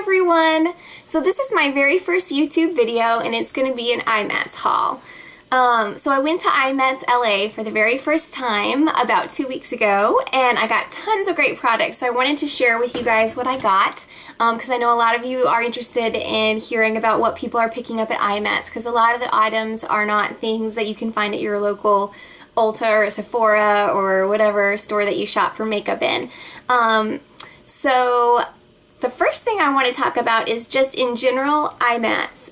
everyone! So this is my very first YouTube video and it's going to be an IMATS haul. So I went to IMATS LA for the very first time about 2 weeks ago and I got tons of great products. So I wanted to share with you guys what I got because I know a lot of you are interested in hearing about what people are picking up at IMATS because a lot of the items are not things that you can find at your local Ulta or Sephora or whatever store that you shop for makeup in. So the first thing I want to talk about is just in general IMATS.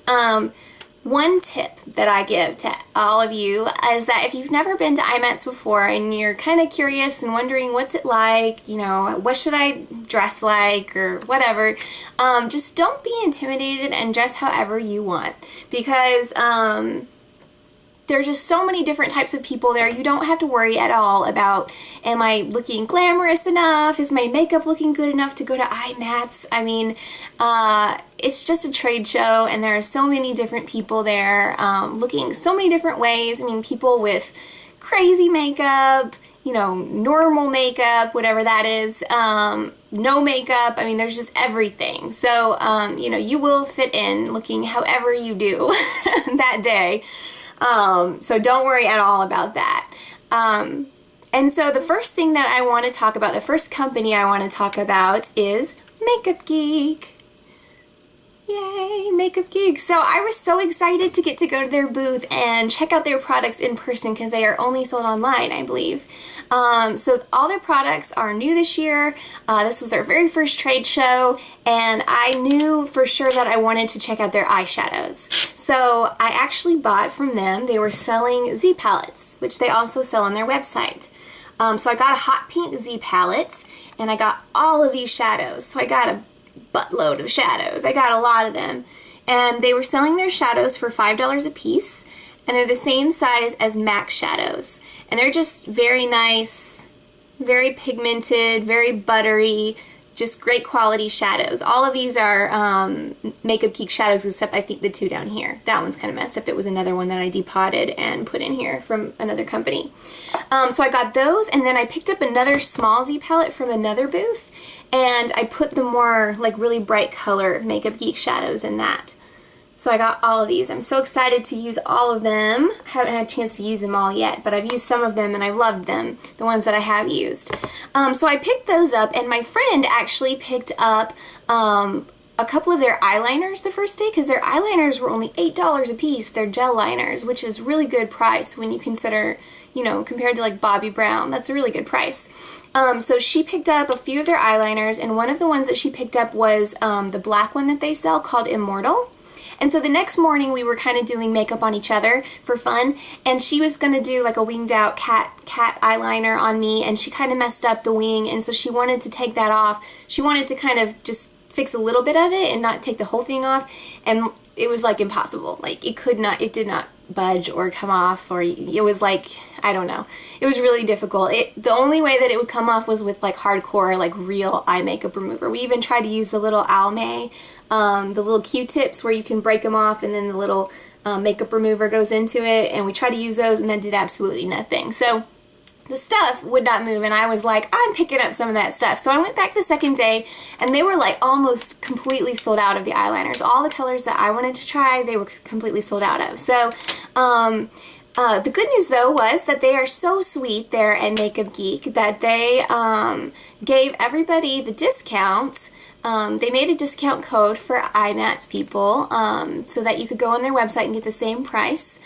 One tip that I give to all of you is that if you've never been to IMATS before and you're kind of curious and wondering what's it like, you know, what should I dress like or whatever, just don't be intimidated and dress however you want because there's just so many different types of people there. You don't have to worry at all about, am I looking glamorous enough? Is my makeup looking good enough to go to IMATS? I mean, it's just a trade show and there are so many different people there looking so many different ways. I mean, people with crazy makeup, you know, normal makeup, whatever that is, no makeup. I mean, there's just everything. So, you know, you will fit in looking however you do that day. So don't worry at all about that. And so the first thing that I want to talk about, the first company I want to talk about is Makeup Geek. Yay, Makeup Geek. So I was so excited to get to go to their booth and check out their products in person because they are only sold online, I believe. So all their products are new this year. This was their very first trade show and I knew for sure that I wanted to check out their eyeshadows. So I actually bought from them. They were selling Z palettes, which they also sell on their website. So I got a hot pink Z palette and I got all of these shadows. So I got a buttload of shadows. I got a lot of them. And they were selling their shadows for $5 a piece. And they're the same size as MAC shadows. And they're just very nice, very pigmented, very buttery, just great quality shadows. All of these are Makeup Geek shadows except I think the two down here. That one's kind of messed up. It was another one that I depotted and put in here from another company. So I got those and then I picked up another small Z palette from another booth and I put the more like really bright color Makeup Geek shadows in that. So I got all of these. I'm so excited to use all of them. I haven't had a chance to use them all yet, but I've used some of them and I loved them, the ones that I have used. So I picked those up and my friend actually picked up a couple of their eyeliners the first day because their eyeliners were only $8 a piece. They're gel liners, which is really good price when you consider, you know, compared to like Bobbi Brown. That's a really good price. So she picked up a few of their eyeliners and one of the ones that she picked up was the black one that they sell called Immortal. And so the next morning we were kind of doing makeup on each other for fun and she was going to do like a winged out cat eyeliner on me and she kind of messed up the wing and so she wanted to take that off. She wanted to kind of just fix a little bit of it and not take the whole thing off and it was like impossible. Like it did not budge or come off or it was like, I don't know. It was really difficult. The only way that it would come off was with like hardcore, like real eye makeup remover. We even tried to use the little Almay, the little Q-tips where you can break them off and then the little makeup remover goes into it and we tried to use those and then did absolutely nothing. So the stuff would not move and I was like, I'm picking up some of that stuff. So I went back the second day and they were like almost completely sold out of the eyeliners. All the colors that I wanted to try, they were completely sold out of. So the good news though was that they are so sweet there at Makeup Geek that they gave everybody the discounts. They made a discount code for IMATS people so that you could go on their website and get the same price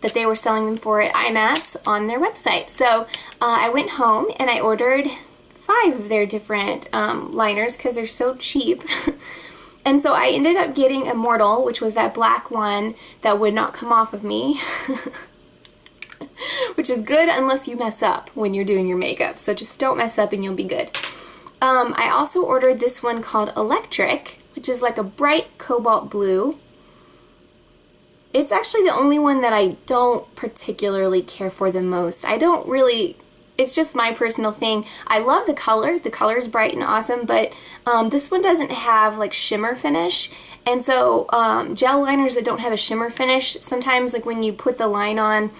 that they were selling them for at IMATS on their website. So I went home and I ordered 5 of their different liners because they're so cheap. And so I ended up getting Immortal, which was that black one that would not come off of me. Which is good unless you mess up when you're doing your makeup. So just don't mess up and you'll be good. I also ordered this one called Electric, which is like a bright cobalt blue. It's actually the only one that I don't particularly care for the most. I don't really, it's just my personal thing. I love the color. The color is bright and awesome, but this one doesn't have like shimmer finish. And so gel liners that don't have a shimmer finish, sometimes like when you put the line on,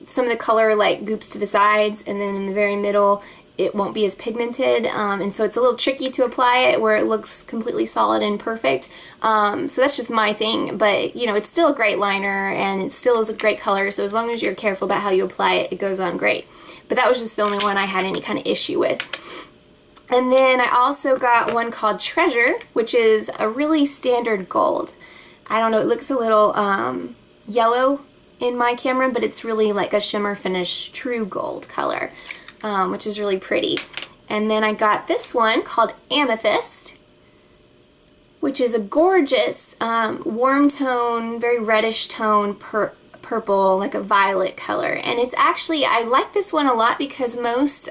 some of the color like goops to the sides and then in the very middle it won't be as pigmented, and so it's a little tricky to apply it where it looks completely solid and perfect. So that's just my thing, but you know, it's still a great liner and it still is a great color, so as long as you're careful about how you apply it, it goes on great. But that was just the only one I had any kind of issue with. And then I also got one called Treasure, which is a really standard gold. I don't know, it looks a little yellow in my camera, but it's really like a shimmer finish true gold color, which is really pretty. And then I got this one called Amethyst, which is a gorgeous warm tone, very reddish tone purple, like a violet color. And it's actually, I like this one a lot because most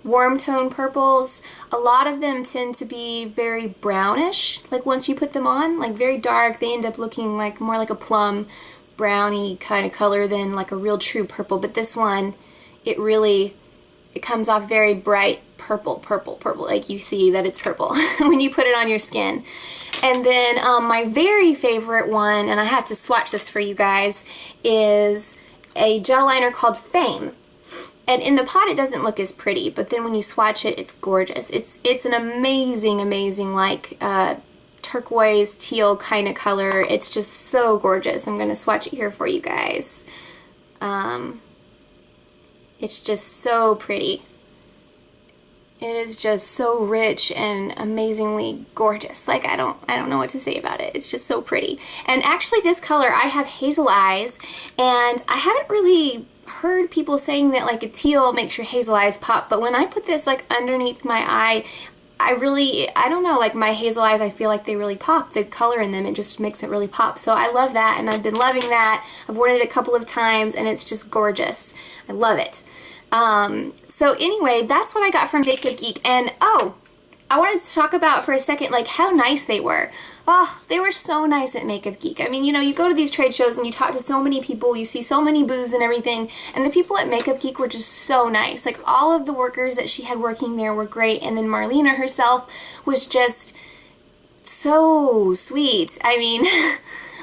warm tone purples, a lot of them tend to be very brownish, like once you put them on, like very dark, they end up looking like more like a plum browny kind of color than like a real true purple. But this one, it comes off very bright purple, like you see that it's purple when you put it on your skin. And then my very favorite one, and I have to swatch this for you guys, is a gel liner called Fame. And in the pot it doesn't look as pretty, but then when you swatch it, it's gorgeous. It's an amazing like turquoise teal kind of color. It's just so gorgeous. I'm gonna swatch it here for you guys. It's just so pretty. It is just so rich and amazingly gorgeous. Like I don't know what to say about it. It's just so pretty. And actually this color, I have hazel eyes, and I haven't really heard people saying that like a teal makes your hazel eyes pop, but when I put this like underneath my eye, I don't know, like my hazel eyes, I feel like they really pop. The color in them, it just makes it really pop. So I love that, and I've been loving that. I've worn it a couple of times, and it's just gorgeous. I love it. So anyway, that's what I got from Makeup Geek. And oh, I wanted to talk about for a second like how nice they were. Oh, they were so nice at Makeup Geek. I mean, you know, you go to these trade shows and you talk to so many people, you see so many booths and everything, and the people at Makeup Geek were just so nice. Like all of the workers that she had working there were great, and then Marlena herself was just so sweet. I mean,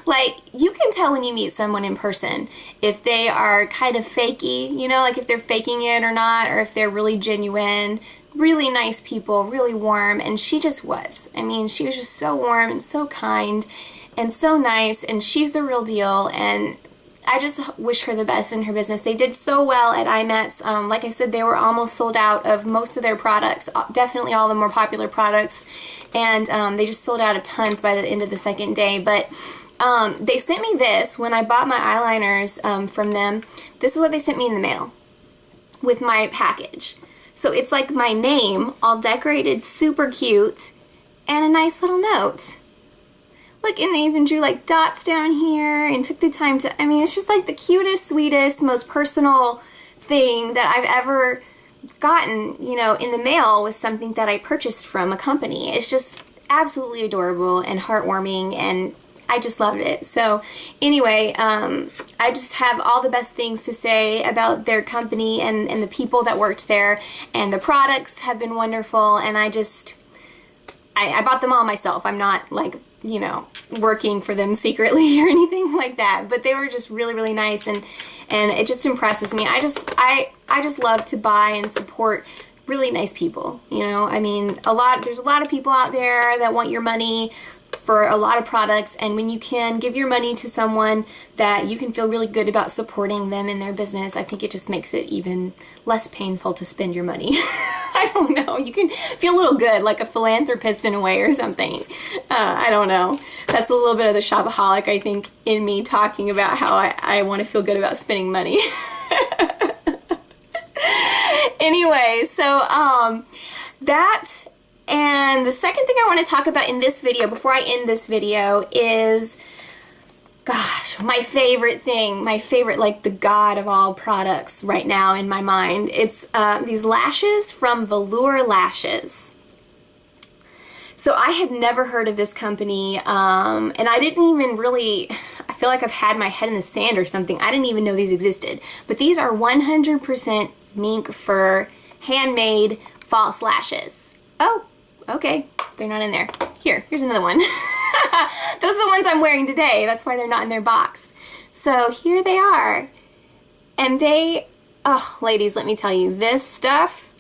like, you can tell when you meet someone in person if they are kind of fakey, you know, like if they're faking it or not, or if they're really genuine. Really nice people, really warm, and she just was. I mean, she was just so warm and so kind and so nice, and she's the real deal, and I just wish her the best in her business. They did so well at IMATS. Like I said, they were almost sold out of most of their products, definitely all the more popular products, and they just sold out of tons by the end of the second day. But they sent me this when I bought my eyeliners from them. This is what they sent me in the mail with my package. So it's like my name, all decorated, super cute, and a nice little note. Look, and they even drew like dots down here and took the time to, I mean, it's just like the cutest, sweetest, most personal thing that I've ever gotten, you know, in the mail with something that I purchased from a company. It's just absolutely adorable and heartwarming, and I just loved it. So anyway, I just have all the best things to say about their company and the people that worked there, and the products have been wonderful, and I bought them all myself. I'm not like, you know, working for them secretly or anything like that, but they were just really, really nice, and it just impresses me. I just love to buy and support really nice people, you know. I mean, there's a lot of people out there that want your money for a lot of products, and when you can give your money to someone that you can feel really good about supporting them in their business, I think it just makes it even less painful to spend your money. I don't know, you can feel a little good, like a philanthropist in a way or something. I don't know. That's a little bit of the shopaholic, I think, in me, talking about how I want to feel good about spending money. Anyway, so that. And the second thing I want to talk about in this video, before I end this video, is, gosh, my favorite thing, like the god of all products right now in my mind. It's these lashes from Velour Lashes. So I had never heard of this company, and I didn't even really, I feel like I've had my head in the sand or something. I didn't even know these existed. But these are 100% mink fur, handmade false lashes. Oh, okay, they're not in there. Here's another one. Those are the ones I'm wearing today. That's why they're not in their box. So here they are. And they, oh, ladies, let me tell you, this stuff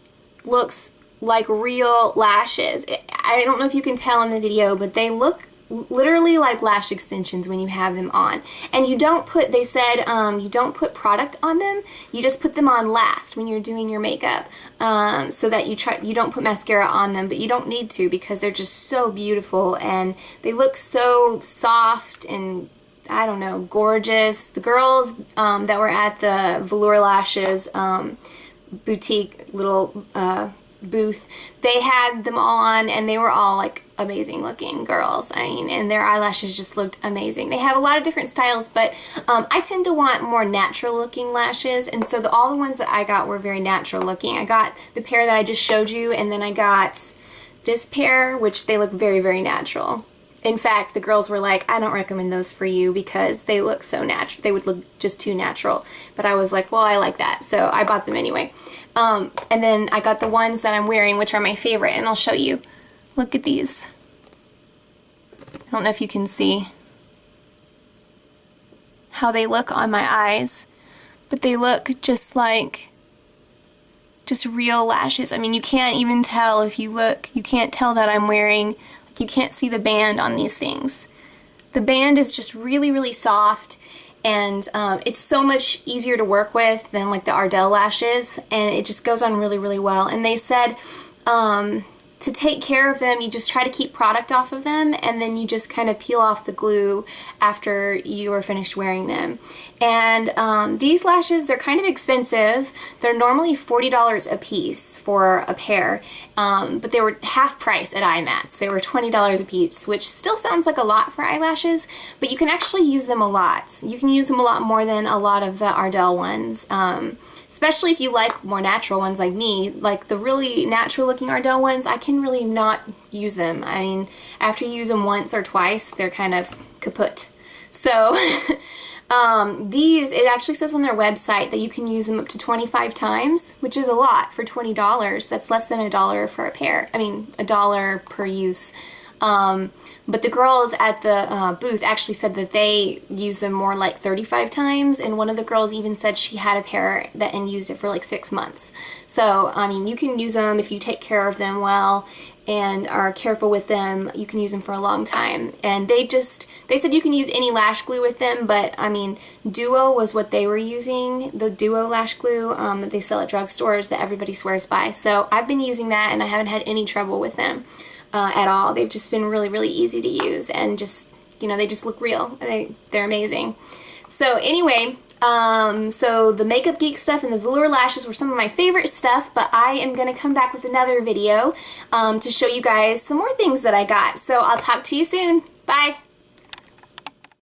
looks like real lashes. I don't know if you can tell in the video, but they look literally like lash extensions when you have them on. And you don't put, they said, you don't put product on them, you just put them on last when you're doing your makeup, so that you don't put mascara on them, but you don't need to because they're just so beautiful and they look so soft and, I don't know, gorgeous. The girls that were at the Velour Lashes boutique little booth, they had them all on and they were all like amazing looking girls. I mean, and their eyelashes just looked amazing. They have a lot of different styles, but I tend to want more natural looking lashes, and so all the ones that I got were very natural looking. I got the pair that I just showed you, and then I got this pair, which they look very, very natural. In fact, the girls were like, I don't recommend those for you because they look so natural. They would look just too natural. But I was like, well, I like that, so I bought them anyway. And then I got the ones that I'm wearing, which are my favorite, and I'll show you. Look at these. I don't know if you can see how they look on my eyes, but they look just like real lashes. I mean, you can't even tell if you look, you can't tell that I'm wearing, like, you can't see the band on these things. The band is just really, really soft, and it's so much easier to work with than like the Ardell lashes, and it just goes on really, really well. And they said to take care of them, you just try to keep product off of them, and then you just kind of peel off the glue after you are finished wearing them. And these lashes, they're kind of expensive. They're normally $40 a piece for a pair, but they were half price at IMATS. They were $20 a piece, which still sounds like a lot for eyelashes, but you can actually use them a lot. You can use them a lot more than a lot of the Ardell ones. Especially if you like more natural ones like me. Like the really natural looking Ardell ones, I can really not use them. I mean, after you use them once or twice, they're kind of kaput. So these, it actually says on their website that you can use them up to 25 times, which is a lot for $20. That's less than $1 for a pair. I mean, $1 per use. But the girls at the booth actually said that they use them more like 35 times, and one of the girls even said she had a pair that and used it for like 6 months. So, I mean, you can use them if you take care of them well and are careful with them. You can use them for a long time. And they said you can use any lash glue with them, but I mean, Duo was what they were using, the Duo lash glue that they sell at drugstores that everybody swears by. So I've been using that and I haven't had any trouble with them at all. They've just been really, really easy to use, and just, you know, they just look real. They're amazing. So anyway, so the Makeup Geek stuff and the Velour lashes were some of my favorite stuff, but I am going to come back with another video to show you guys some more things that I got. So I'll talk to you soon. Bye!